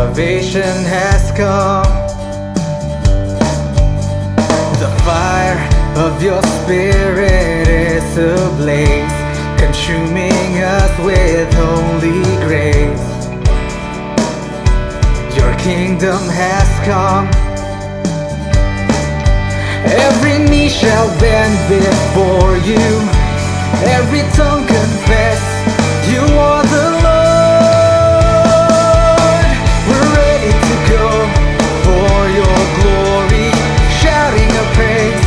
Salvation has come. The fire of your spirit is ablaze, consuming us with holy grace. Your kingdom has come. Every knee shall bend before you, every tongue confess you are the Lord. We're ready to go for your glory, shouting a praise,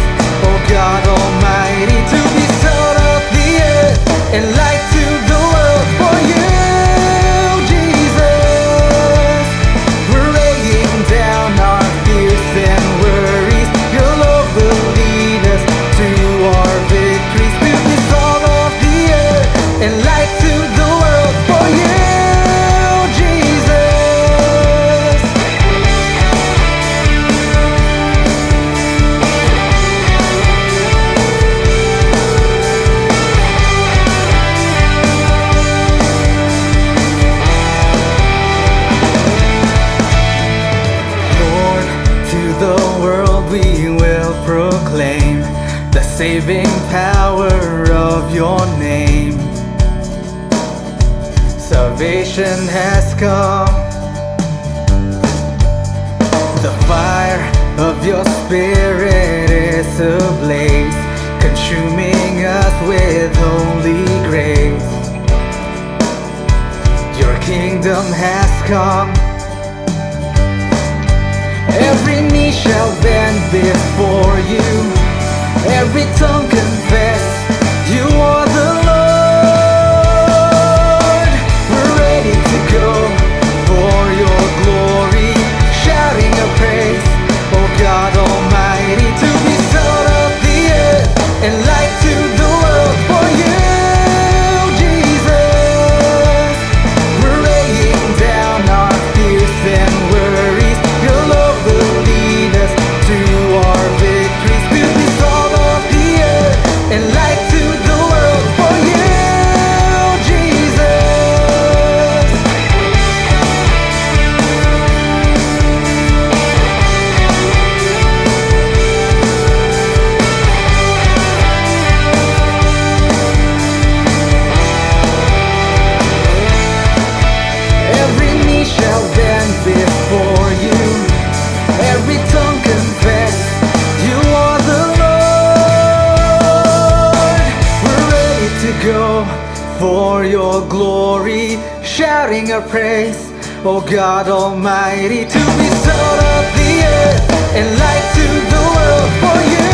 oh God Almighty, to be salt of the earth and light to the world for you, Jesus. We're laying down our fears and worries. Your love will lead us to our victories, to be salt of the earth and light to the world for you, Jesus. Lord, to the world we will proclaim the saving power of your name. Salvation has come. The fire of your spirit is ablaze, consuming us with holy grace. Your kingdom has come. Every knee shall bend before you, every tongue confess you are the Lord. We're ready to go for your glory, shouting a praise, oh God Almighty, to be salt of the earth and light to the world for you, Jesus. We're laying down our fears and worries. Your love will lead us to our victories, to be salt of the earth and light to the world for you, Jesus. Every knee shall bend before you, every tongue confess you are the Lord. We're ready to go for your glory, shouting a praise, oh God Almighty, to be salt of the earth and light to the world for you,